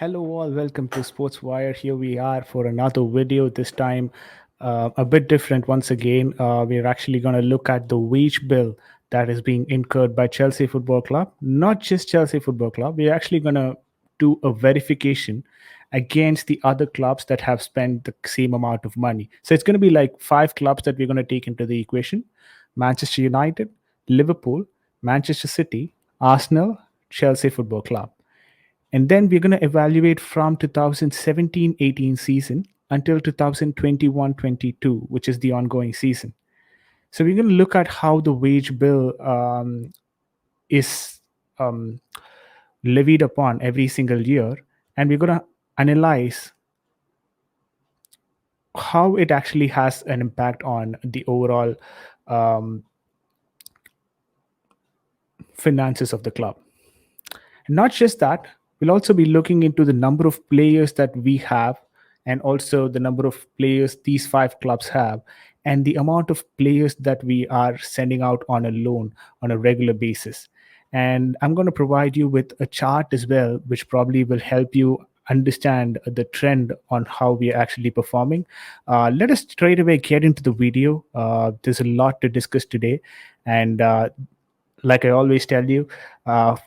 Hello, all. Welcome to Sportswire. Here we are for another video. This time, a bit different once again. We're actually going to look at the wage bill that is being incurred by Chelsea Football Club. Not just Chelsea Football Club. We're actually going to do a verification against the other clubs that have spent the same amount of money. So it's going to be like five clubs that we're going to take into the equation: Manchester United, Liverpool, Manchester City, Arsenal, Chelsea Football Club. And then we're going to evaluate from 2017-18 season until 2021-22, which is the ongoing season. So we're going to look at how the wage bill is levied upon every single year, and we're going to analyze how it actually has an impact on the overall finances of the club. And not just that, we'll also be looking into the number of players that we have and also the number of players these five clubs have and the amount of players that we are sending out on a loan on a regular basis. And I'm going to provide you with a chart as well, which probably will help you understand the trend on how we are actually performing. Let us straight away get into the video. There's a lot to discuss today. And like I always tell you, I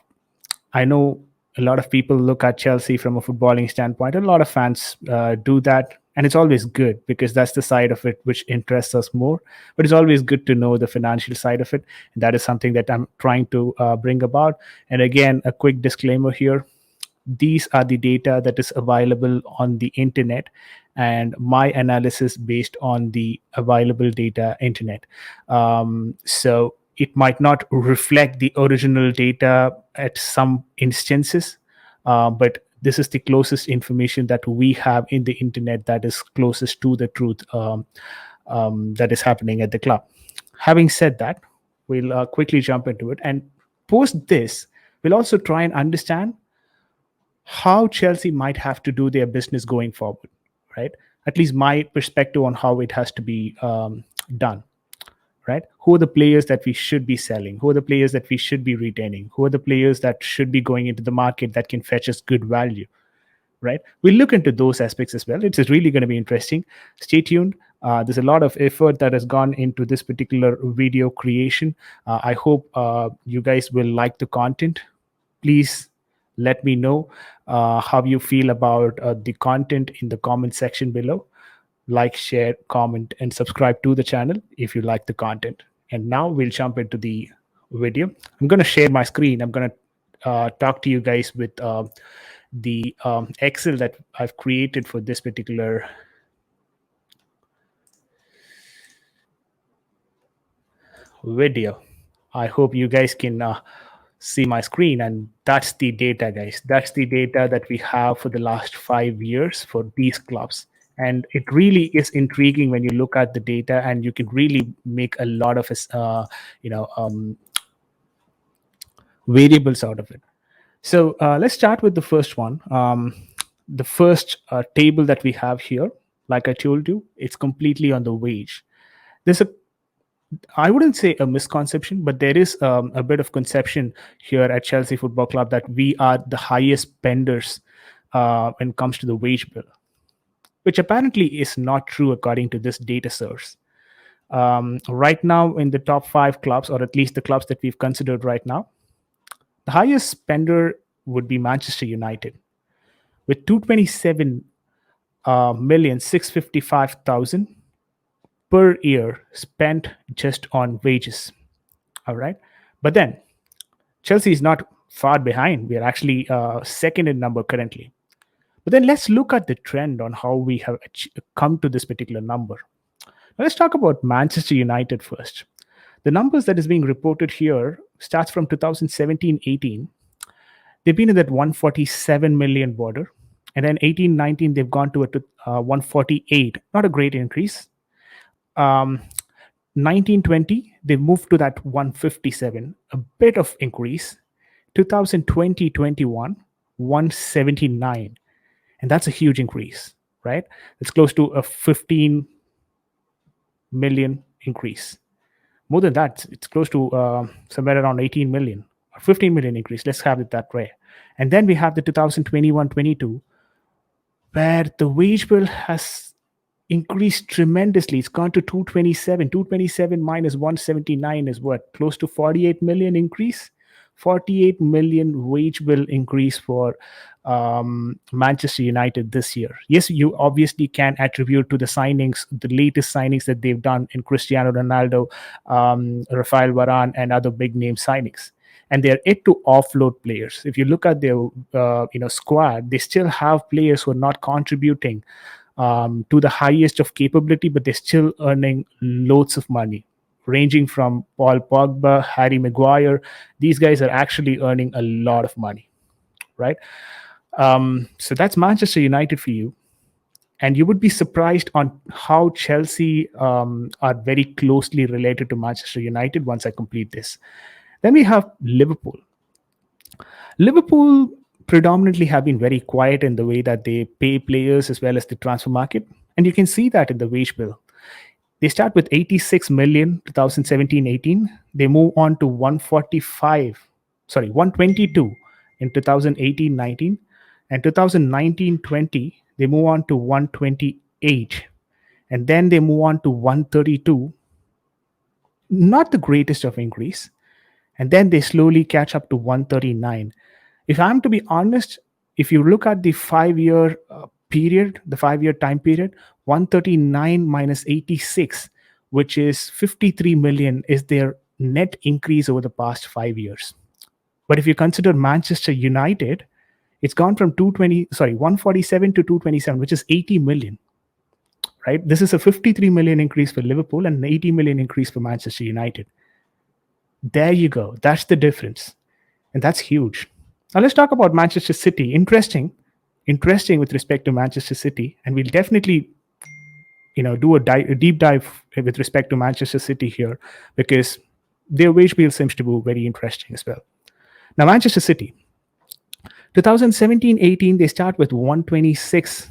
know a lot of people look at Chelsea from a footballing standpoint. A lot of fans do that. And it's always good because that's the side of it which interests us more. But it's always good to know the financial side of it. And that is something that I'm trying to bring about. And again, a quick disclaimer here. These are the data that is available on the internet and my analysis based on the available data internet. So it might not reflect the original data at some instances, but this is the closest information that we have in the internet that is closest to the truth that is happening at the club. Having said that, we'll quickly jump into it. And post this, we'll also try and understand how Chelsea might have to do their business going forward, right? At least my perspective on how it has to be done. Right? Who are the players that we should be selling? Who are the players that we should be retaining? Who are the players that should be going into the market that can fetch us good value? Right? We'll look into those aspects as well. It's really going to be interesting. Stay tuned. There's a lot of effort that has gone into this particular video creation. I hope you guys will like the content. Please let me know how you feel about the content in the comment section below. Like, share, comment, and subscribe to the channel if you like the content. And now we'll jump into the video. I'm going to share my screen. I'm going to talk to you guys with the Excel that I've created for this particular video. I hope you guys can see my screen, and that's the data, guys. That's the data that we have for the last 5 years for these clubs. And it really is intriguing when you look at the data, and you can really make a lot of variables out of it. So let's start with the first one. The first table that we have here, like I told you, it's completely on the wage. There's a I wouldn't say a misconception, but there is a bit of conception here at Chelsea Football Club that we are the highest spenders when it comes to the wage bill, which apparently is not true according to this data source. Right now, in the top five clubs, or at least the clubs that we've considered right now, the highest spender would be Manchester United with 227,655,000 per year spent just on wages. All right. But then Chelsea is not far behind. We are actually second in number currently. But then let's look at the trend on how we have come to this particular number. Now let's talk about Manchester United first. The numbers that is being reported here starts from 2017-18. They've been in that 147 million border. And then 18-19, they've gone to a 148. Not a great increase. 1920, they moved to that 157, a bit of increase. 2020-21, 179. And that's a huge increase, right? It's close to a 15 million increase. More than that, it's close to somewhere around 18 million or 15 million increase. Let's have it that way. And then we have the 2021-22, where the wage bill has increased tremendously. It's gone to 227. 227 minus 179 is what? Close to 48 million increase. 48 million wage bill increase for Manchester United this year. Yes, you obviously can attribute to the signings, the latest signings that they've done in Cristiano Ronaldo, Rafael Varane, and other big name signings. And they're yet to offload players. If you look at their squad, they still have players who are not contributing to the highest of capability, but they're still earning loads of money, ranging from Paul Pogba, Harry Maguire. These guys are actually earning a lot of money, right? So that's Manchester United for you. And you would be surprised on how Chelsea are very closely related to Manchester United once I complete this. Then we have Liverpool. Liverpool predominantly have been very quiet in the way that they pay players as well as the transfer market. And you can see that in the wage bill. They start with 86 million 2017-18. They move on to 122 in 2018-19. And 2019-20, they move on to 128. And then they move on to 132. Not the greatest of increase. And then they slowly catch up to 139. If I'm to be honest, if you look at the 5-year period, the 5-year time period, 139 minus 86, which is 53 million, is their net increase over the past 5 years. But if you consider Manchester United, it's gone from 147 to 227, which is 80 million. Right? This is a 53 million increase for Liverpool and an 80 million increase for Manchester United. There you go. That's the difference. And that's huge. Now let's talk about Manchester City. Interesting with respect to Manchester City. And we'll definitely, do a deep dive with respect to Manchester City here, because their wage bill seems to be very interesting as well. Now, Manchester City, 2017-18, they start with 126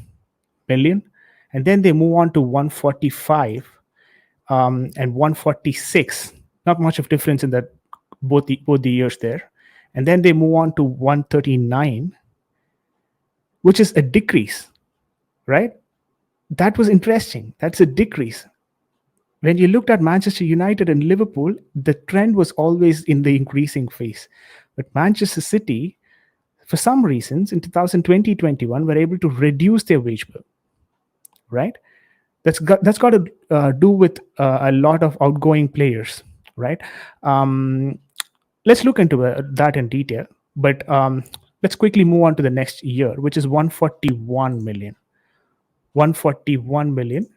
million, and then they move on to 145 and 146. Not much of difference in that both the years there. And then they move on to 139, which is a decrease, right? That was interesting. That's a decrease. When you looked at Manchester United and Liverpool, the trend was always in the increasing phase. But Manchester City, for some reasons, in 2020-21, were able to reduce their wage bill, right? That's got to do with a lot of outgoing players, right? Let's look into that in detail. But let's quickly move on to the next year, which is 141 million. 141 million.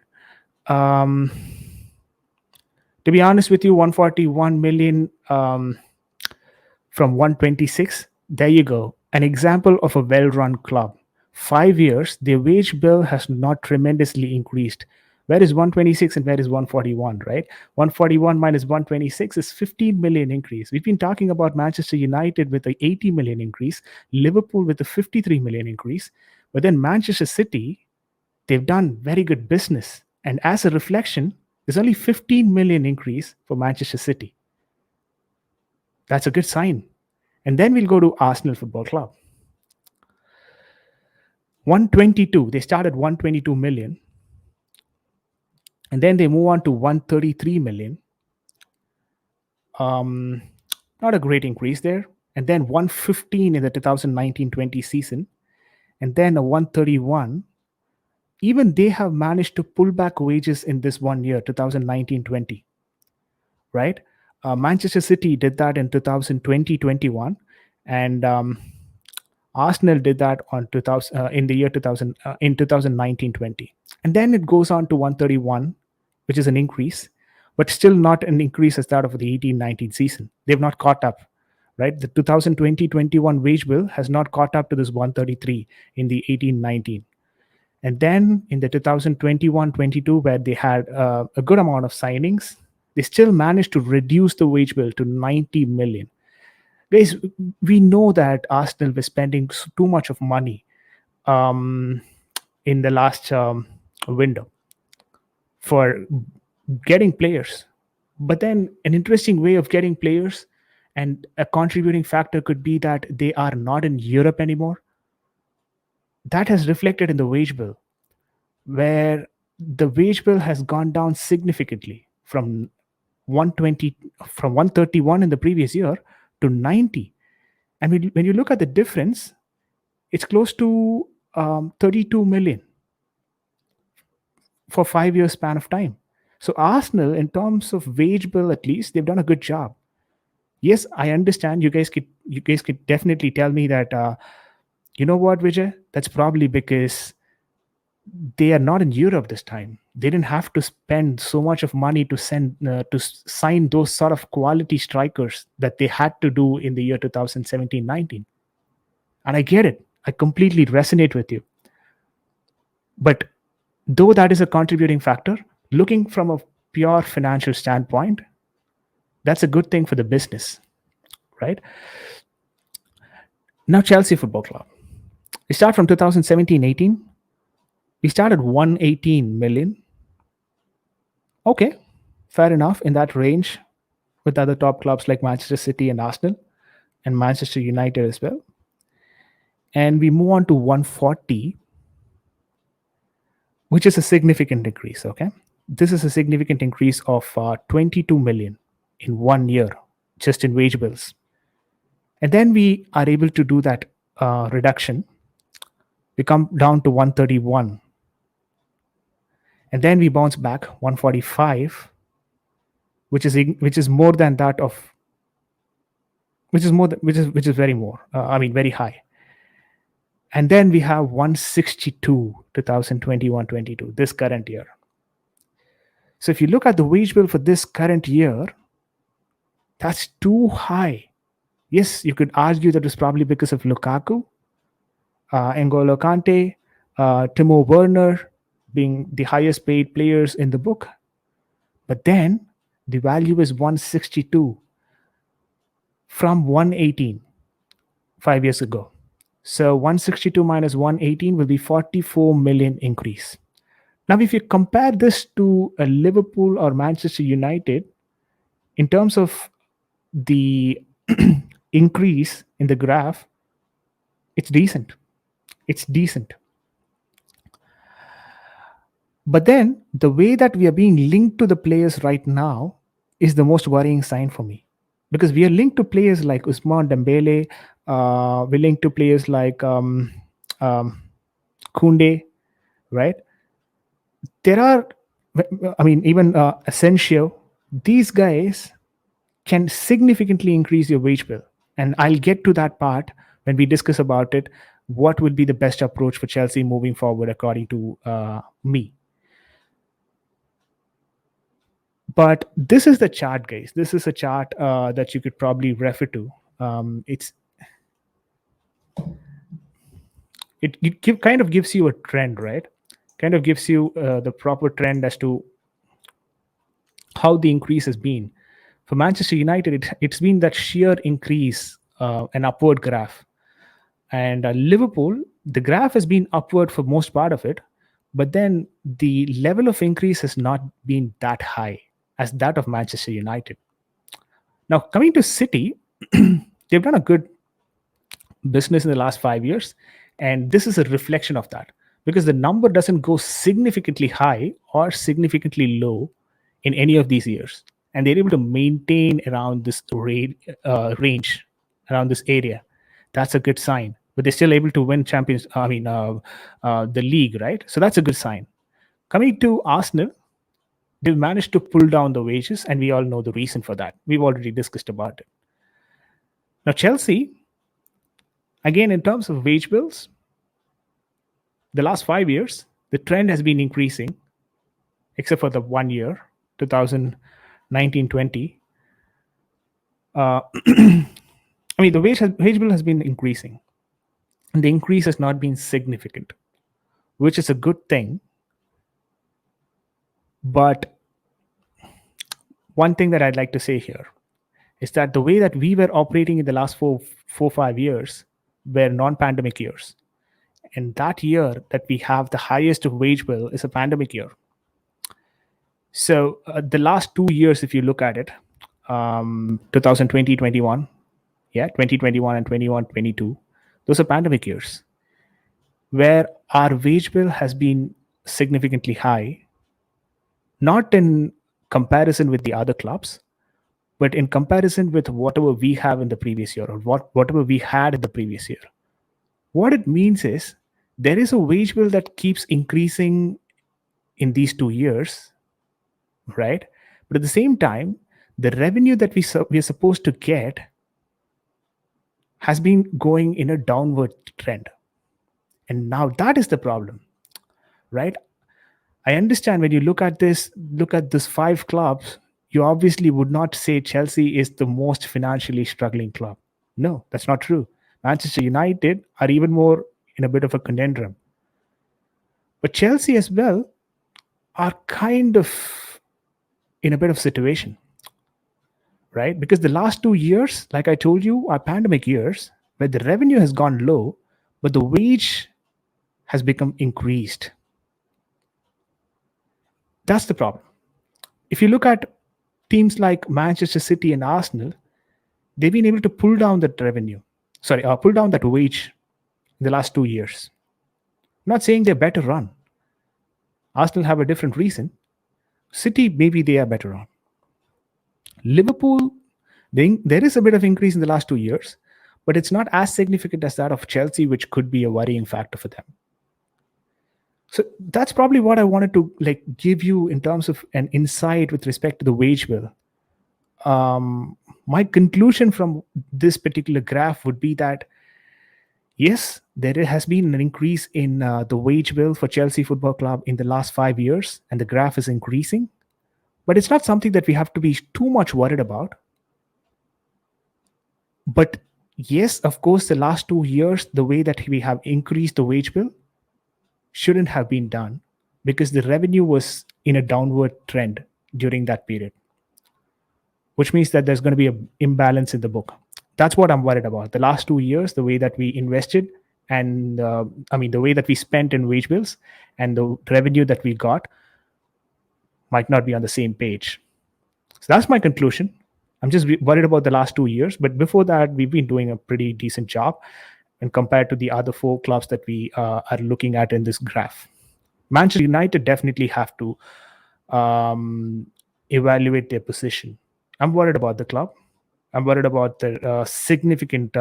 To be honest with you, 141 million from 126. There you go. An example of a well-run club. 5 years, their wage bill has not tremendously increased. Where is 126 and where is 141, right? 141 minus 126 is 15 million increase. We've been talking about Manchester United with the 80 million increase, Liverpool with the 53 million increase. But then Manchester City, they've done very good business. And as a reflection, there's only 15 million increase for Manchester City. That's a good sign. And then we'll go to Arsenal Football Club. 122, they started 122 million. And then they move on to 133 million. Not a great increase there. And then 115 in the 2019-20 season. And then a 131. Even they have managed to pull back wages in this 1 year, 2019-20. Right? Manchester City did that in 2020-21. And Arsenal did that in the year 2019-20. And then it goes on to 131, which is an increase, but still not an increase as that of the 18-19 season. They've not caught up, right? The 2020-21 wage bill has not caught up to this 133 in the 18-19. And then in the 2021-22, where they had a good amount of signings, they still managed to reduce the wage bill to 90 million. Guys, we know that Arsenal was spending too much of money in the last window for getting players. But then an interesting way of getting players And a contributing factor could be that they are not in Europe anymore. That has reflected in the wage bill, where the wage bill has gone down significantly from 120 from 131 in the previous year to 90. And when you look at the difference, it's close to 32 million for 5 years span of time. So Arsenal, in terms of wage bill, at least they've done a good job. Yes, I understand. You guys could definitely tell me that you know what, Vijay, that's probably because they are not in Europe this time. They didn't have to spend so much of money to sign those sort of quality strikers that they had to do in the year 2017-19. And I get it. I completely resonate with you. But though that is a contributing factor, looking from a pure financial standpoint, that's a good thing for the business, right? Now, Chelsea Football Club. We start from 2017-18. We started 118 million. Okay, fair enough, in that range with other top clubs like Manchester City and Arsenal and Manchester United as well. And we move on to 140, which is a significant increase. Okay, this is a significant increase of 22 million in 1 year just in wage bills. And then we are able to do that reduction. We come down to 131, and then we bounce back 145, which is more than that of which is more than, which is very more very high. And then we have 162 2021-22, this current year. So if you look at the wage bill for this current year, that's too high. Yes, you could argue that it's probably because of Lukaku, N'Golo Kante, Timo Werner being the highest paid players in the book. But then the value is 162 from 118 5 years ago. So 162 minus 118 will be 44 million increase. Now, if you compare this to a Liverpool or Manchester United, in terms of the increase in the graph, it's decent. It's decent. But then the way that we are being linked to the players right now is the most worrying sign for me, because we are linked to players like Ousmane Dembele, we're linked to players like Koundé, right? There are, even Asensio. These guys can significantly increase your wage bill, and I'll get to that part when we discuss about it. What would be the best approach for Chelsea moving forward, according to me? But this is the chart, guys. This is a chart that you could probably refer to. It kind of gives you a trend, right? Kind of gives you the proper trend as to how the increase has been. For Manchester United, it's been that sheer increase, an upward graph. And Liverpool, the graph has been upward for most part of it, but then the level of increase has not been that high as that of Manchester United. Now, coming to City, they've done a good business in the last 5 years, and this is a reflection of that, because the number doesn't go significantly high or significantly low in any of these years, and they're able to maintain around this range, around this area. That's a good sign. But they're still able to win the league, right? So that's a good sign. Coming to Arsenal, they've managed to pull down the wages, and we all know the reason for that. We've already discussed about it. Now, Chelsea, again, in terms of wage bills, the last 5 years, the trend has been increasing, except for the 1 year, 2019-20. The wage bill has been increasing, and the increase has not been significant, which is a good thing. But one thing that I'd like to say here is that the way that we were operating in the last 5 years were non-pandemic years. And that year that we have the highest wage bill is a pandemic year. So the last 2 years, if you look at it, 2020, 21, yeah, 2021 and 21, 22. Those are pandemic years where our wage bill has been significantly high, not in comparison with the other clubs, but in comparison with whatever we have in the previous year or whatever we had in the previous year. What it means is there is a wage bill that keeps increasing in these 2 years, right? But at the same time, the revenue that we are supposed to get has been going in a downward trend. And now that is the problem, right? I understand when you look at this five clubs, you obviously would not say Chelsea is the most financially struggling club. No, that's not true. Manchester United are even more in a bit of a conundrum. But Chelsea as well are kind of in a bit of situation, right? Because the last 2 years, like I told you, are pandemic years where the revenue has gone low, but the wage has become increased. That's the problem. If you look at teams like Manchester City and Arsenal, they've been able to pull down that revenue. Pull down that wage in the last 2 years. I'm not saying they're better run. Arsenal have a different reason. City, maybe they are better on. Liverpool, there is a bit of increase in the last 2 years, but it's not as significant as that of Chelsea, which could be a worrying factor for them. So that's probably what I wanted to give you in terms of an insight with respect to the wage bill. My conclusion from this particular graph would be that yes, there has been an increase in the wage bill for Chelsea Football Club in the last 5 years, and the graph is increasing. But it's not something that we have to be too much worried about. But yes, of course, the last 2 years, the way that we have increased the wage bill shouldn't have been done because the revenue was in a downward trend during that period, which means that there's going to be an imbalance in the book. That's what I'm worried about. The last 2 years, the way that we invested and the way that we spent in wage bills and the revenue that we got might not be on the same page. So that's my conclusion. I'm just worried about the last 2 years. But before that, we've been doing a pretty decent job and compared to the other four clubs that we are looking at in this graph. Manchester United definitely have to evaluate their position. I'm worried about the club. I'm worried about the significant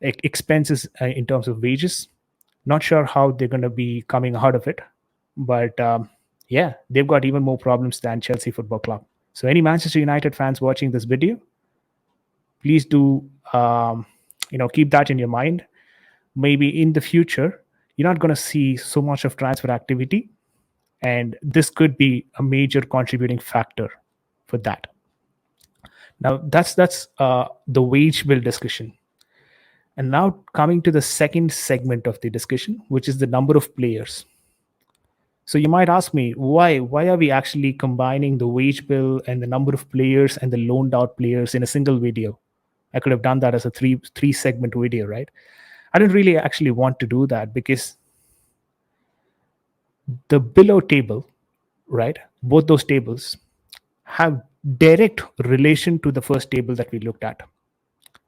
expenses in terms of wages. Not sure how they're going to be coming out of it. But yeah, they've got even more problems than Chelsea Football Club. So any Manchester United fans watching this video, please do keep that in your mind. Maybe in the future, you're not going to see so much of transfer activity, and this could be a major contributing factor for that. Now, that's the wage bill discussion. And now coming to the second segment of the discussion, which is the number of players. So you might ask me, why are we actually combining the wage bill and the number of players and the loaned out players in a single video? I could have done that as a three segment video, right? I didn't really actually want to do that because the below table, right? Both those tables have direct relation to the first table that we looked at.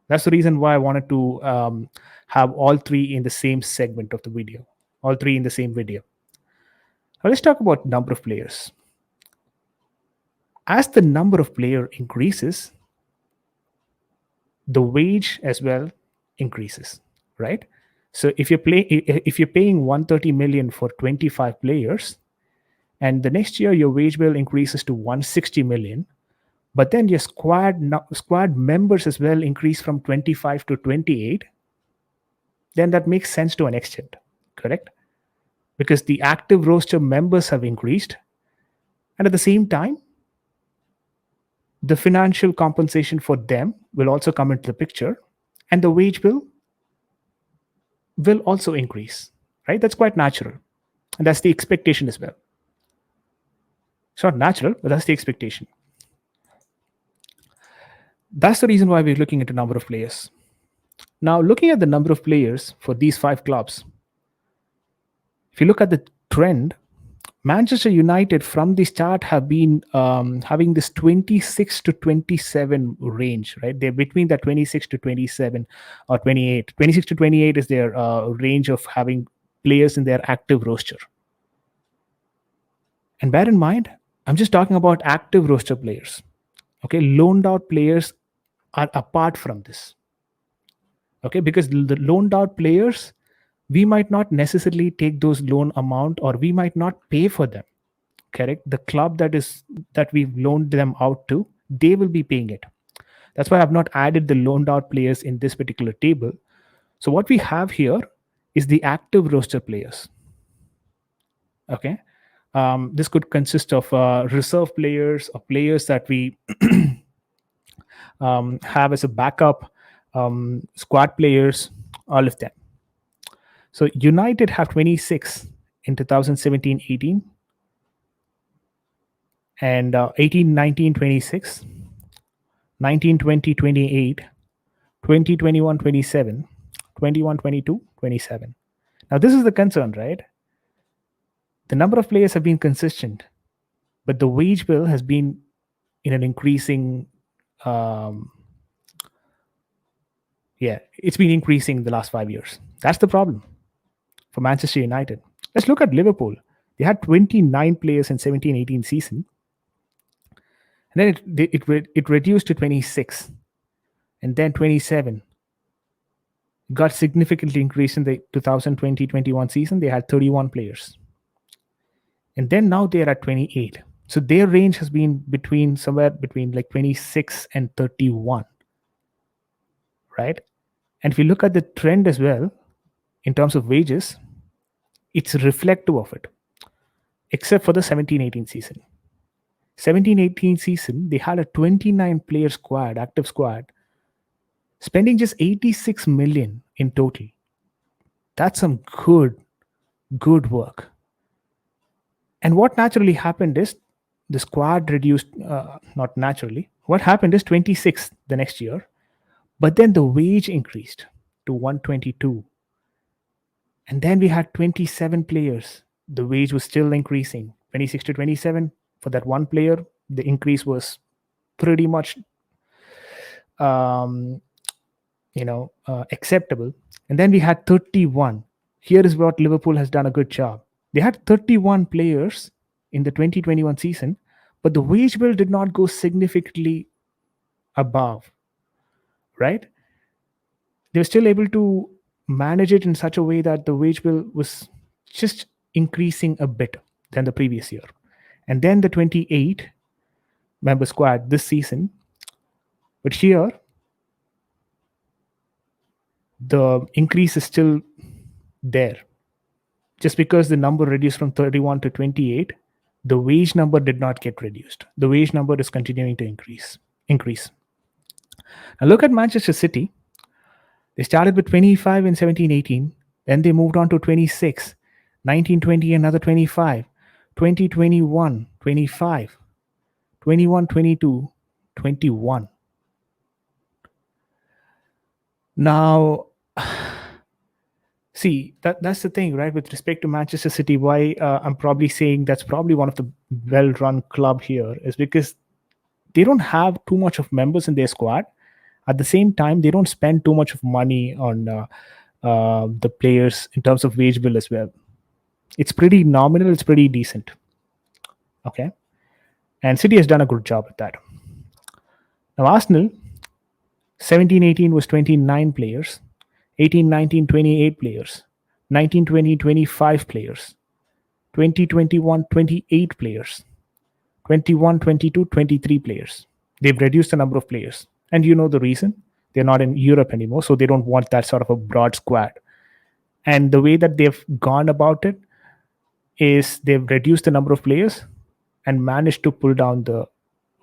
That's the reason why I wanted to have all three in the same segment of the video, all three in the same video. Now let's talk about number of players. As the number of player increases, the wage as well increases, right? So if you're paying 130 million for 25 players, and the next year your wage bill increases to 160 million, but then your squad members as well increase from 25 to 28, then that makes sense to an extent, correct? Because the active roster members have increased, and at the same time, the financial compensation for them will also come into the picture, and the wage bill will also increase, right? That's quite natural, and that's the expectation as well. It's not natural, but that's the expectation. That's the reason why we're looking at the number of players. Now, looking at the number of players for these five clubs, if you look at the trend, Manchester United from the start have been having this 26 to 27 range, right? They're between that 26 to 27 or 28. 26 to 28 is their range of having players in their active roster. And bear in mind, I'm just talking about active roster players. Okay, loaned out players are apart from this. Okay, because the loaned out players, we might not necessarily take those loan amount, or we might not pay for them. Correct, the club that we've loaned them out to, they will be paying it. That's why I've not added the loaned out players in this particular table. So what we have here is the active roster players. Okay, this could consist of reserve players or players that we have as a backup, squad players, all of them. So United have 26 in 2017-18, and 18-19 26, 19-20 28, 20-21 27, 21-22 27. Now this is the concern, right? The number of players have been consistent, but the wage bill has been in an increasing it's been increasing the last 5 years. That's the problem for Manchester United. Let's look at Liverpool. They had 29 players in 17-18 season, and then it reduced to 26, and then 27. Got significantly increased in the 2020-21 season. They had 31 players, and then now they're at 28. So their range has been somewhere between like 26 and 31, right? And if you look at the trend as well in terms of wages, it's reflective of it, except for the 17-18 season. 17-18 season, they had a 29 player squad, active squad, spending just 86 million in total. That's some good work. And what naturally happened is the squad reduced, not naturally. What happened is 26 the next year, but then the wage increased to 122. And then we had 27 players. The wage was still increasing. 26 to 27 for that one player, the increase was pretty much acceptable. And then we had 31. Here is what Liverpool has done a good job. They had 31 players in the 2021 season, but the wage bill did not go significantly above, right? They were still able to manage it in such a way that the wage bill was just increasing a bit than the previous year. And then the 28 member squad this season, but here the increase is still there. Just because the number reduced from 31 to 28, the wage number did not get reduced. The wage number is continuing to increase. Now look at Manchester City. They started with 25 in 17-18, then they moved on to 26, 19-20 another 25, 20-21 25, 21-22 21. Now, see, that's the thing, right? With respect to Manchester City, why I'm probably saying that's probably one of the well-run club here is because they don't have too much of members in their squad. At the same time, they don't spend too much of money on the players in terms of wage bill as well. It's pretty nominal. It's pretty decent. Okay. And City has done a good job at that. Now, Arsenal, 17-18 was 29 players. 18-19, 28 players. 19-20, 25 players. 20-21, 28 players. 21-22, 23 players. They've reduced the number of players. And you know the reason? They're not in Europe anymore, so they don't want that sort of a broad squad. And the way that they've gone about it is they've reduced the number of players and managed to pull down the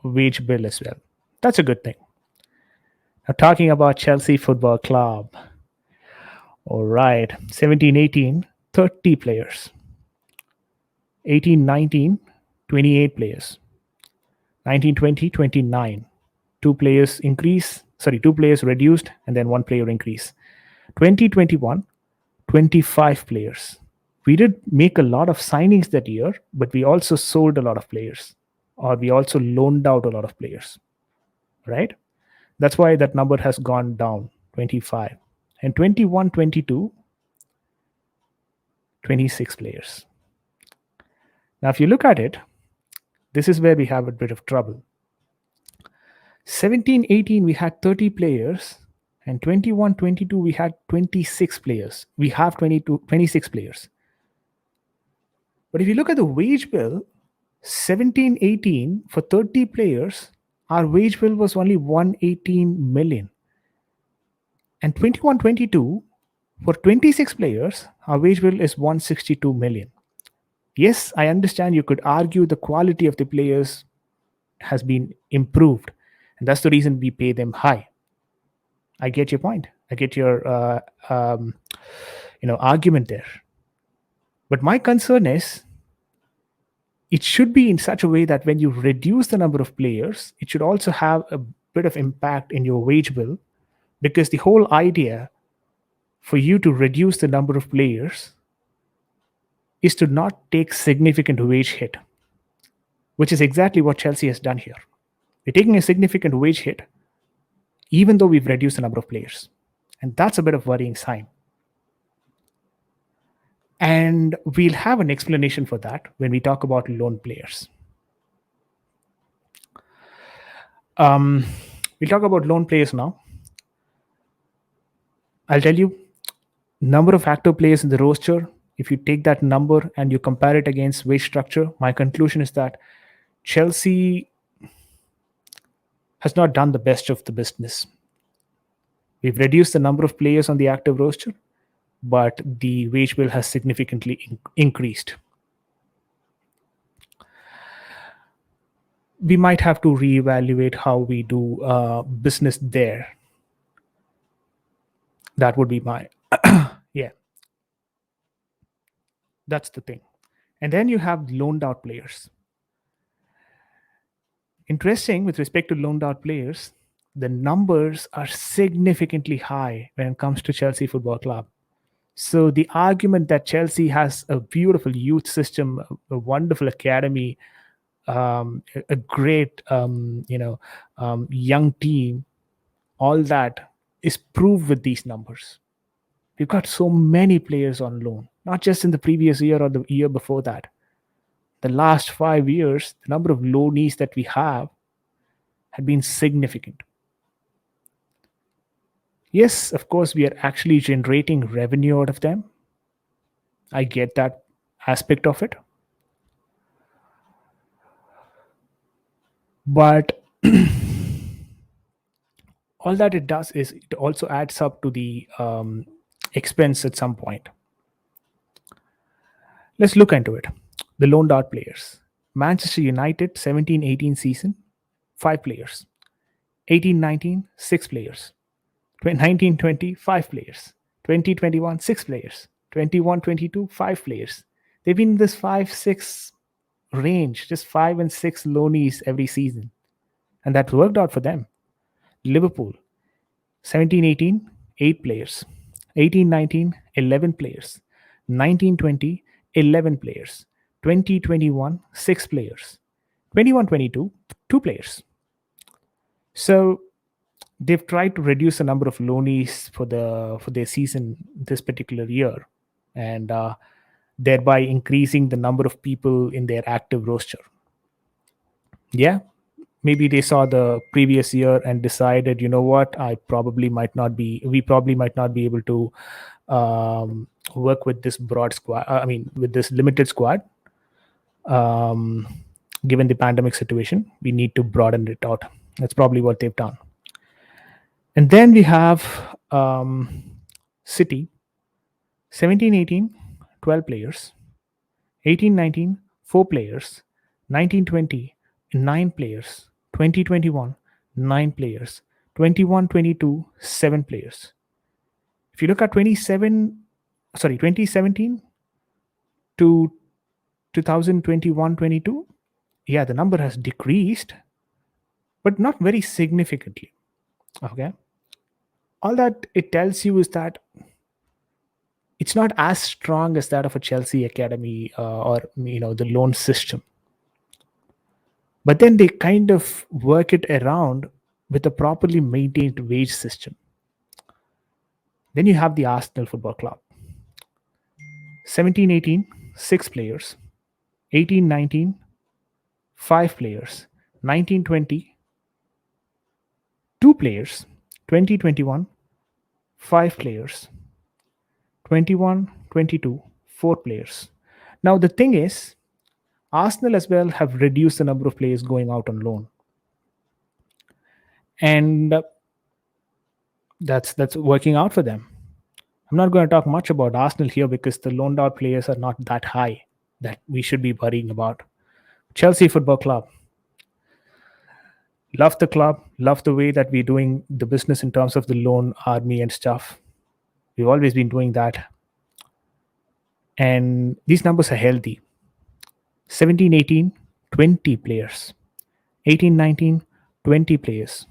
wage bill as well. That's a good thing. Now, talking about Chelsea Football Club. All right, 17-18, 30 players. 18-19, 28 players. 19-20, 29. Two players reduced, and then one player increase. 20-21, 25 players. We did make a lot of signings that year, but we also sold a lot of players, or we also loaned out a lot of players, right? That's why that number has gone down 25. And 21, 22, 26 players. Now, if you look at it, this is where we have a bit of trouble. 17, 18, we had 30 players, and 21, 22, we had 26 players. We have 26 players. But if you look at the wage bill, 17, 18, for 30 players, our wage bill was only 118 million. And 21, 22, for 26 players, our wage bill is 162 million. Yes, I understand you could argue the quality of the players has been improved, and that's the reason we pay them high. I get your point. I get your argument there. But my concern is it should be in such a way that when you reduce the number of players, it should also have a bit of impact in your wage bill, because the whole idea for you to reduce the number of players is to not take significant wage hit, which is exactly what Chelsea has done here. We're taking a significant wage hit even though we've reduced the number of players. And that's a bit of worrying sign. And we'll have an explanation for that when we talk about loan players. We'll talk about loan players now. I'll tell you, number of active players in the roster, if you take that number and you compare it against wage structure, my conclusion is that Chelsea has not done the best of the business. We've reduced the number of players on the active roster, but the wage bill has significantly increased. We might have to reevaluate how we do business there. That would be my yeah. That's the thing. And then you have loaned out players. Interesting, with respect to loaned out players, the numbers are significantly high when it comes to Chelsea Football Club. So the argument that Chelsea has a beautiful youth system, a wonderful academy, a great young team, all that is proved with these numbers. We've got so many players on loan, not just in the previous year or the year before that. The last 5 years, the number of loanees that we have had been significant. Yes, of course, we are actually generating revenue out of them. I get that aspect of it. But all that it does is it also adds up to the expense at some point. Let's look into it. The loaned out players. Manchester United 17-18 season, 5 players. 18-19, 6 players. 19-20, 5 players. 20-21, 6 players. 21-22, 5 players. They've been in this 5-6 range, just 5 and 6 loanees every season. And that worked out for them. Liverpool 17-18, 8 players. 18-19, 11 players. 19-20, 11 players. 20-21, 6 players. 21-22, 2 players. So they've tried to reduce the number of loanees for their season this particular year, and thereby increasing the number of people in their active roster. Yeah, maybe they saw the previous year and decided, you know what, we probably might not be able to work with this broad squad. With this limited squad. Given the pandemic situation, we need to broaden it out. That's probably what they've done. And then we have City 17-18, 12 players. 18-19, 4 players. 19-20, 9 players. 20-21, 9 players. 21-22, 7 players. If you look at 2017 to 2021-22, yeah, the number has decreased, but not very significantly. Okay. All that it tells you is that it's not as strong as that of a Chelsea academy or the loan system. But then they kind of work it around with a properly maintained wage system. Then you have the Arsenal Football Club. 17-18, 6 players. 18-19, 5 players. 19-20, 2 players. 20-21, 5 players. 21-22, 4 players. Now the thing is, Arsenal as well have reduced the number of players going out on loan. And that's working out for them. I'm not going to talk much about Arsenal here because the loaned out players are not that high that we should be worrying about. Chelsea Football Club. Love the club, love the way that we're doing the business in terms of the loan army and stuff. We've always been doing that. And these numbers are healthy. 17-18, 20 players. 18-19, 20 players.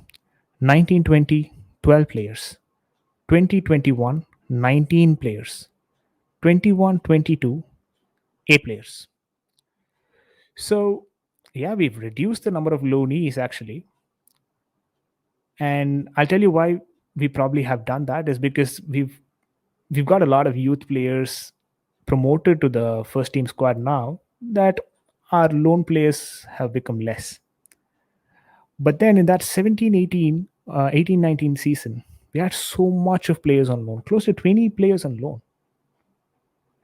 19-20, 12 players. 20-21, 19 players. 21-22, 8 players. So, yeah, we've reduced the number of loanees actually. And I'll tell you why we probably have done that is because we've got a lot of youth players promoted to the first team squad now that our loan players have become less. But then in that 17-18, 18-19 season, we had so much of players on loan, close to 20 players on loan.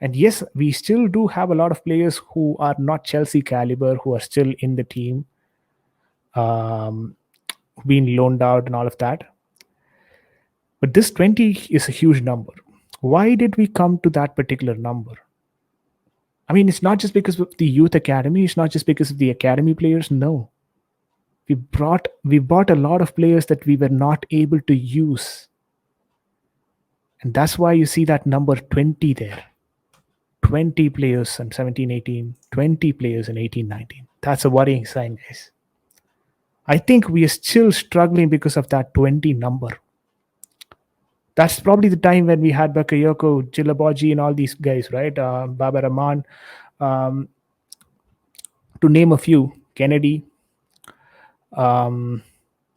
And yes, we still do have a lot of players who are not Chelsea caliber, who are still in the team, being loaned out and all of that. But this 20 is a huge number. Why did we come to that particular number? I mean, it's not just because of the youth academy. It's not just because of the academy players. No. We bought a lot of players that we were not able to use. And that's why you see that number 20 there. 20 players in 17-18, 20 players in 18-19. That's a worrying sign, guys. I think we are still struggling because of that 20 number. That's probably the time when we had Bakayoko, Jilaboji, and all these guys, right? Baba Rahman, to name a few, Kennedy. All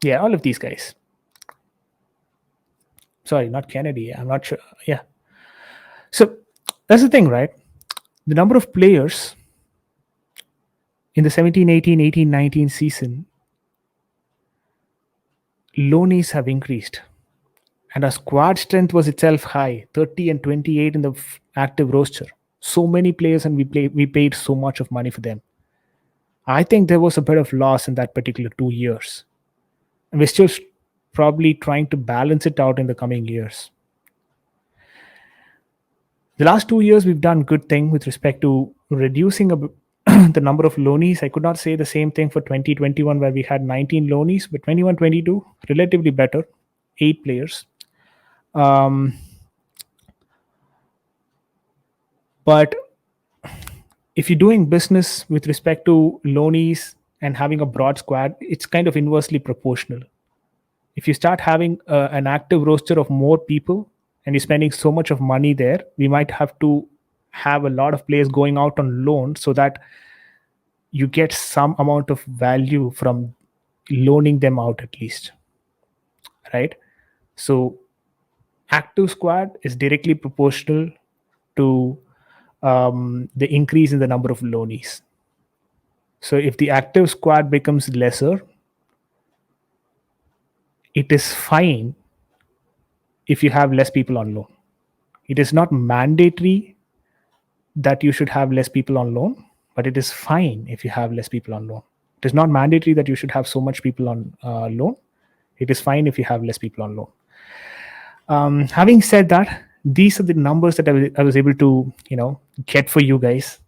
of these guys. Sorry, not Kennedy. I'm not sure. Yeah. So that's the thing, right? The number of players in the 17-18, 18-19 season, loanees have increased. And our squad strength was itself high, 30 and 28 in the active roster. So many players, and we paid so much of money for them. I think there was a bit of loss in that particular 2 years. And we're still probably trying to balance it out in the coming years. The last 2 years, we've done good thing with respect to reducing the number of loanees. I could not say the same thing for 2021 where we had 19 loanees, but 21-22, relatively better, 8 players. But if you're doing business with respect to loanees and having a broad squad, it's kind of inversely proportional. If you start having an active roster of more people and you're spending so much of money there, we might have to have a lot of players going out on loan so that you get some amount of value from loaning them out at least, right? So active squad is directly proportional to the increase in the number of loanees. So if the active squad becomes lesser, it is fine if you have less people on loan. It is not mandatory that you should have less people on loan, but it is fine if you have less people on loan. It is not mandatory that you should have so much people on loan. It is fine if you have less people on loan. Having said that, these are the numbers that I was able to get for you guys.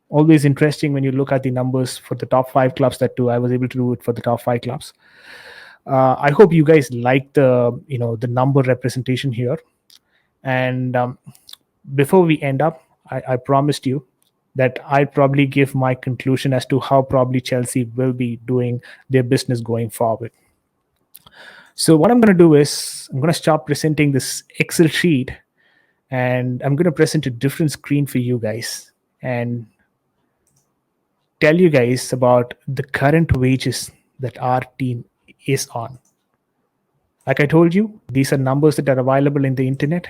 Always interesting when you look at the numbers for the top 5 clubs. That too, I was able to do it for the top 5 clubs. I hope you guys like the number representation here. And before we end up, I promised you that I'd probably give my conclusion as to how probably Chelsea will be doing their business going forward. So what I'm going to do is I'm going to stop presenting this Excel sheet, And I'm going to present a different screen for you guys and tell you guys about the current wages that our team is on. Like I told you, these are numbers that are available in the internet.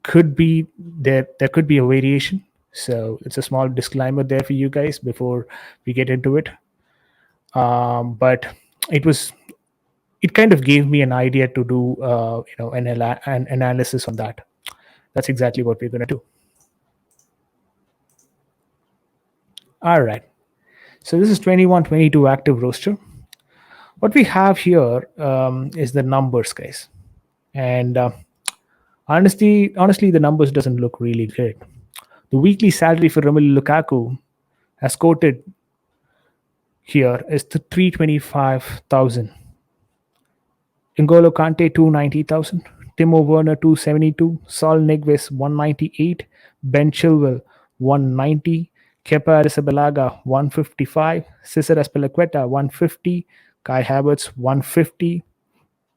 Could be there could be a variation. So it's a small disclaimer there for you guys before we get into it. But it was it kind of gave me an idea to do an analysis on that. That's exactly what we're going to do. All right. So this is 21-22 active roster. What we have here is the numbers, guys. And honestly, the numbers doesn't look really good. The weekly salary for Romelu Lukaku, as quoted here, is the 325,000. N'Golo Kante 290,000, Timo Werner 272, Saul Niguez 198, Ben Chilwell 190, Kepa Arrizabalaga 155, Cesar Azpilicueta 150, Kai Havertz 150,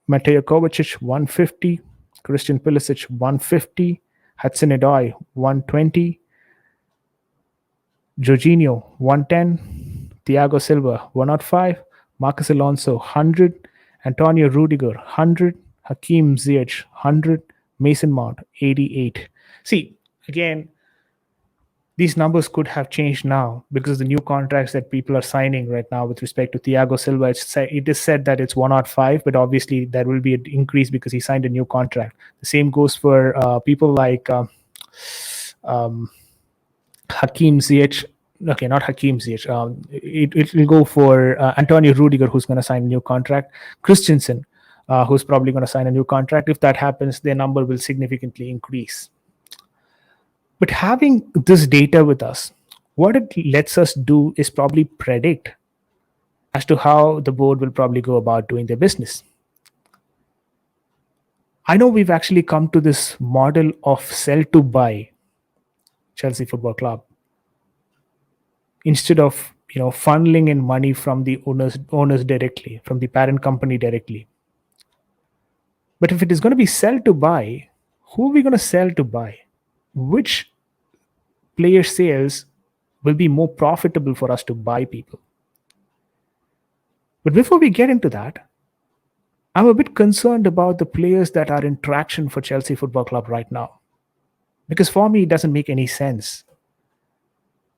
Mateo Kovacic 150, Christian Pulisic 150, Hudson Odoi 120, Jorginho 110, Thiago Silva 105, Marcus Alonso 100, Antonio Rudiger 100, Hakim Ziyech 100, Mason Mount 88. See, again, these numbers could have changed now because of the new contracts that people are signing right now with respect to Thiago Silva. It is said that it's 105, but obviously there will be an increase because he signed a new contract. The same goes for people like Hakim Ziyech. Okay, not Hakim Ziyech. It will go for Antonio Rudiger, who's going to sign a new contract. Christensen, who's probably going to sign a new contract. If that happens, their number will significantly increase. But having this data with us, what it lets us do is probably predict as to how the board will probably go about doing their business. I know we've actually come to this model of sell to buy Chelsea Football Club instead of funneling in money from the owners directly, from the parent company directly. But if it is going to be sell to buy, who are we going to sell to buy? Which player sales will be more profitable for us to buy people? But before we get into that, I'm a bit concerned about the players that are in traction for Chelsea Football Club right now. Because for me, it doesn't make any sense.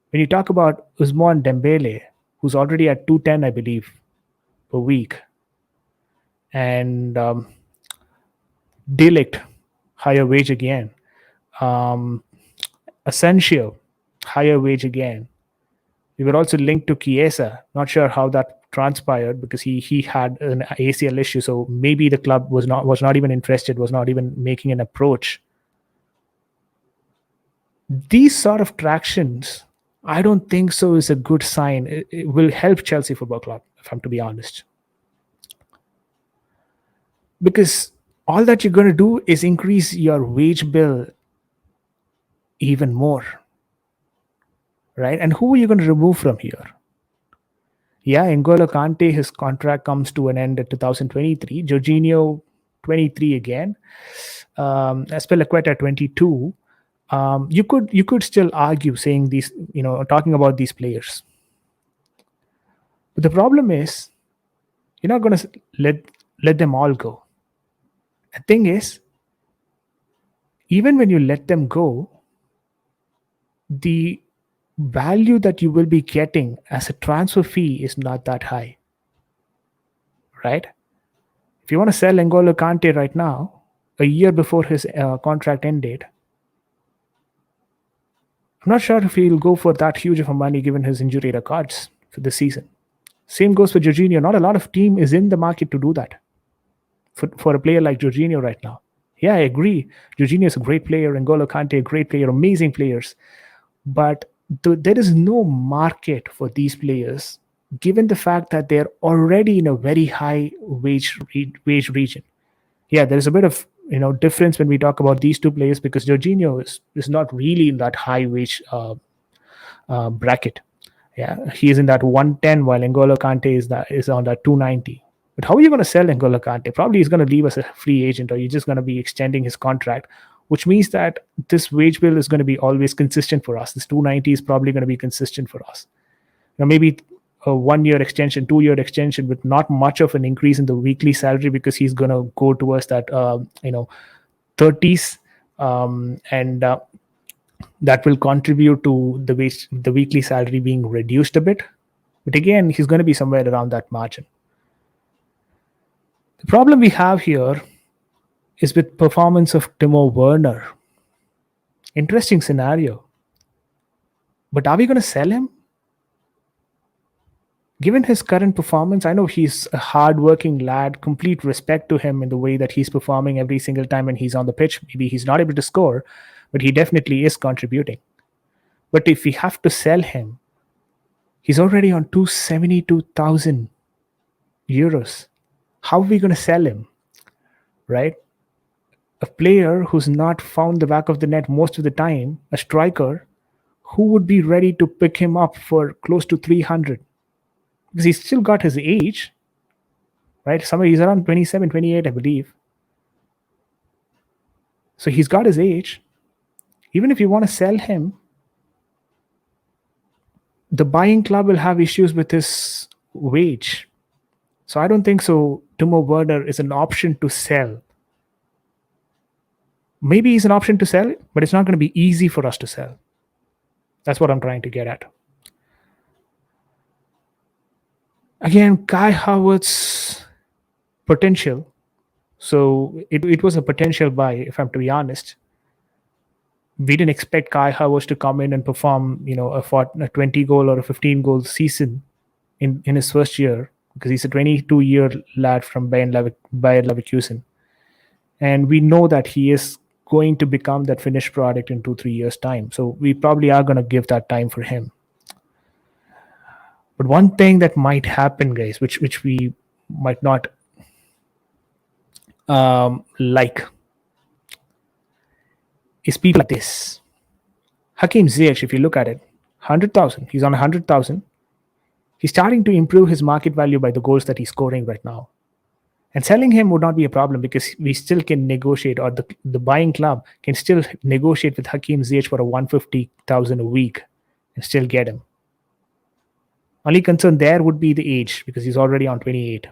When you talk about Ousmane Dembele, who's already at 210, I believe, per week, and Delict, higher wage again, Asensio, higher wage again. We were also linked to Chiesa. Not sure how that transpired because he had an ACL issue, so maybe the club was not even interested, was not even making an approach. These sort of tractions, I don't think so is a good sign. It will help Chelsea Football Club, if I'm to be honest. Because all that you're going to do is increase your wage bill even more. Right? And who are you going to remove from here? Yeah, N'Golo Kante, his contract comes to an end at 2023. Jorginho, 23 again. Azpilicueta, 22. You could still argue saying these, talking about these players. But the problem is, you're not going to let them all go. The thing is, even when you let them go, the value that you will be getting as a transfer fee is not that high. Right? If you want to sell N'Golo Kante right now, a year before his contract end date, I'm not sure if he'll go for that huge of a money given his injury records for this season. Same goes for Jorginho. Not a lot of team is in the market to do that for a player like Jorginho right now. Yeah, I agree. Jorginho is a great player. N'Golo Kante, a great player, amazing players. But there is no market for these players given the fact that they're already in a very high wage region. Yeah, there's a bit of difference when we talk about these two players because Jorginho is not really in that high wage bracket. Yeah, he is in that 110 while N'Golo Kante is on that 290. But how are you going to sell N'Golo Kante? Probably he's going to leave as a free agent, or you're just going to be extending his contract. which means that this wage bill is going to be always consistent for us. This 290 is probably going to be consistent for us. Maybe a 1 year extension, 2 year extension with not much of an increase in the weekly salary, because he's going to go towards that 30s, and that will contribute to the weekly salary being reduced a bit. But again, he's going to be somewhere around that margin. The problem we have here is with performance of Timo Werner. Interesting scenario. But are we going to sell him? Given his current performance, I know he's a hard-working lad, complete respect to him in the way that he's performing every single time when he's on the pitch. Maybe he's not able to score, but he definitely is contributing. But if we have to sell him, he's already on 272,000 euros. How are we going to sell him, right? A player who's not found the back of the net most of the time, a striker, who would be ready to pick him up for close to 300? Because he's still got his age, right? Somewhere he's around 27, 28, I believe. So he's got his age. Even if you want to sell him, the buying club will have issues with his wage. So I don't think so Timo Werner is an option to sell. Maybe he's an option to sell, but it's not going to be easy for us to sell. That's what I'm trying to get at. Again, Kai Havertz's potential. So it was a potential buy, if I'm to be honest. We didn't expect Kai Havertz to come in and perform, a 20 goal or a 15 goal season in his first year, because he's a 22-year lad from Bayer Leverkusen. And we know that he is going to become that finished product in 2-3 years' time. So we probably are going to give that time for him. But one thing that might happen, guys, which we might not like, is people like this. Hakim Ziyech, if you look at it, 100,000. He's on 100,000. He's starting to improve his market value by the goals that he's scoring right now. And selling him would not be a problem, because we still can negotiate, or the buying club can still negotiate with Hakim Ziyech for a 150,000 a week and still get him. Only concern there would be the age, because he's already on 28.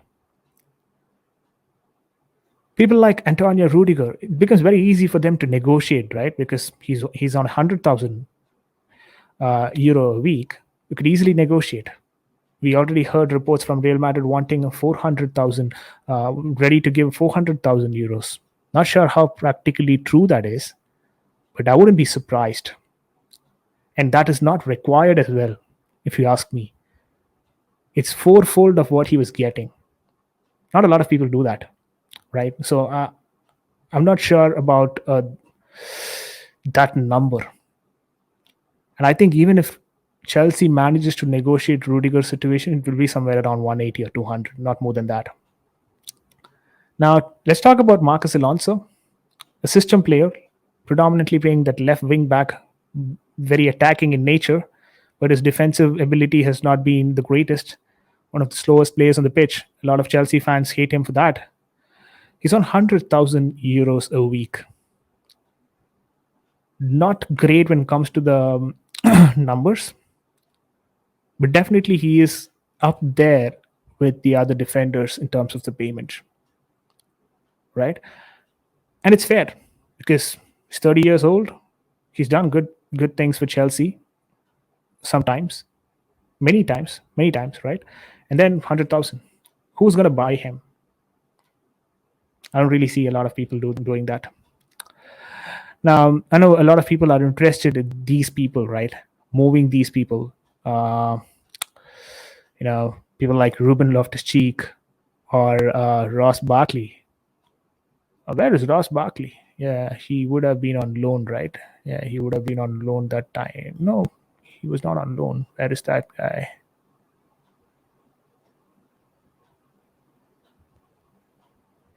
People like Antonio Rudiger, it becomes very easy for them to negotiate, right? Because he's on 100,000 euro a week. You could easily negotiate. We already heard reports from Real Madrid wanting a 400,000, ready to give 400,000 euros. Not sure how practically true that is, but I wouldn't be surprised. And that is not required as well, if you ask me. It's fourfold of what he was getting. Not a lot of people do that, right? So I'm not sure about that number. And I think even if Chelsea manages to negotiate Rudiger's situation, it will be somewhere around 180 or 200, not more than that. Now, let's talk about Marcos Alonso, a system player, predominantly playing that left wing back, very attacking in nature, but his defensive ability has not been the greatest. One of the slowest players on the pitch. A lot of Chelsea fans hate him for that. He's on 100,000 euros a week. Not great when it comes to the numbers, but definitely he is up there with the other defenders in terms of the payment, right? And it's fair, because he's 30 years old. He's done good things for Chelsea sometimes, many times, right? And then 100,000. Who's going to buy him? I don't really see a lot of people doing that. Now, I know a lot of people are interested in these people, right? Moving these people. People like Ruben Loftus-Cheek or Ross Barkley. Where is Ross Barkley? Yeah, he would have been on loan, right? Yeah, he would have been on loan that time. No, he was not on loan. Where is that guy?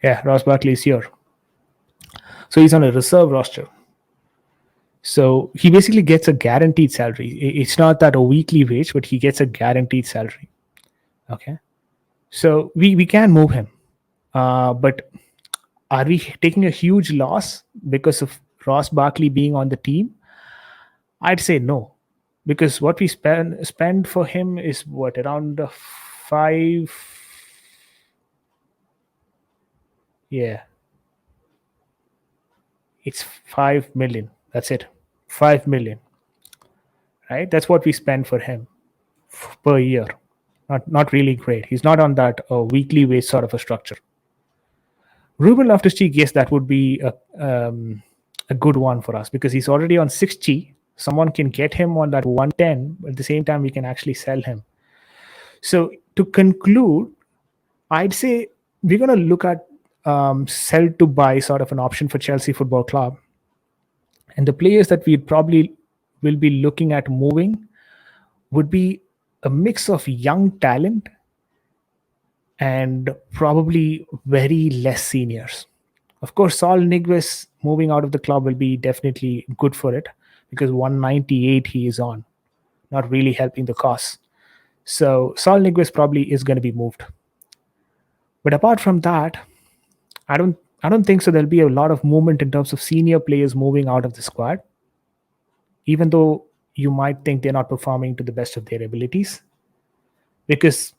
Yeah, Ross Barkley is here. So he's on a reserve roster. So he basically gets a guaranteed salary. It's not that a weekly wage, but he gets a guaranteed salary. Okay. So we can move him. But are we taking a huge loss because of Ross Barkley being on the team, I'd say no, because what we spend for him is what, around five. Yeah, it's 5 million. That's it, 5 million, right? That's what we spend for him per year. Not really great. He's not on that weekly wage sort of a structure. Ruben Loftus-Cheek, yes, that would be a good one for us because he's already on 6G. Someone can get him on that 110. At the same time, we can actually sell him. So to conclude, I'd say we're going to look at sell to buy sort of an option for Chelsea Football Club. And the players that we probably will be looking at moving would be a mix of young talent and probably very less seniors. Of course, Saul Niguez moving out of the club will be definitely good for it because 198 he is on, not really helping the cause. So Saul Niguez probably is going to be moved. But apart from that, I don't think so. There'll be a lot of movement in terms of senior players moving out of the squad, even though you might think they're not performing to the best of their abilities, because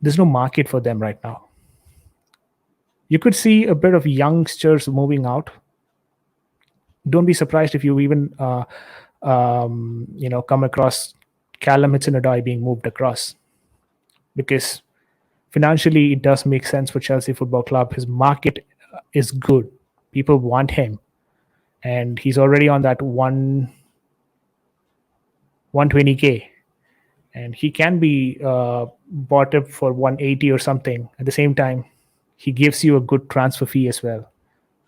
there's no market for them right now. You could see a bit of youngsters moving out. Don't be surprised if you even come across Callum Hudson-Odoi being moved across, because financially it does make sense for Chelsea Football Club. His market is good. People want him, and he's already on that 120k, and he can be bought up for 180 or something. At the same time, he gives you a good transfer fee as well.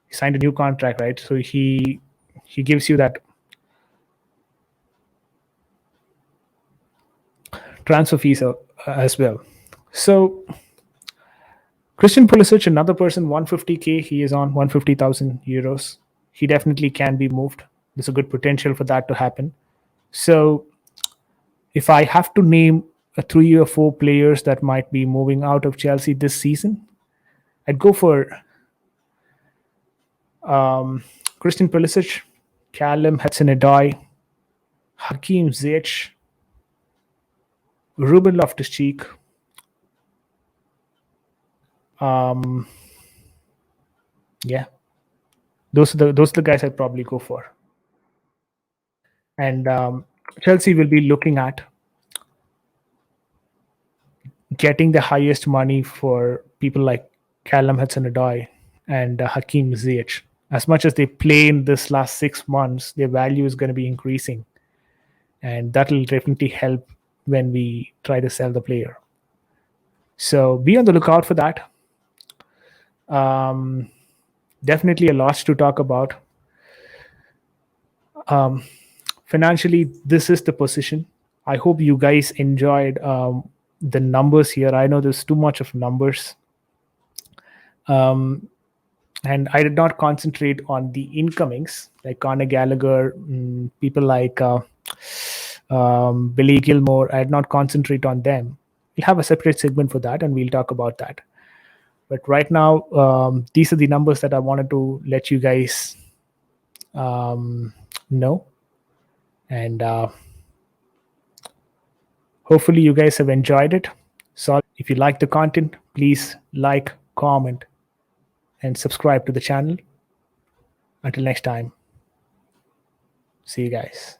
He signed a new contract, right? So he gives you that transfer fees as well. So Christian Pulisic, another person, 150k. He is on 150,000 euros. He definitely can be moved. There's a good potential for that to happen. So if I have to name 3 or 4 players that might be moving out of Chelsea this season, I'd go for Christian Pulisic, Callum Hudson-Odoi, Hakim Ziyech, Ruben Loftus-Cheek. Yeah, those are the guys I'd probably go for. And Chelsea will be looking at getting the highest money for people like Callum Hudson-Odoi and Hakim Ziyech. As much as they play in this last 6 months, their value is going to be increasing, and that will definitely help when we try to sell the player. So be on the lookout for that. Definitely a lot to talk about. Financially, this is the position. I hope you guys enjoyed the numbers here. I know there's too much of numbers. And I did not concentrate on the incomings like Conor Gallagher, people like Billy Gilmore. I did not concentrate on them. We'll have a separate segment for that, and we'll talk about that. But right now, these are the numbers that I wanted to let you guys know. And hopefully you guys have enjoyed it. So if you like the content, please like, comment, and subscribe to the channel. Until next time, see you guys.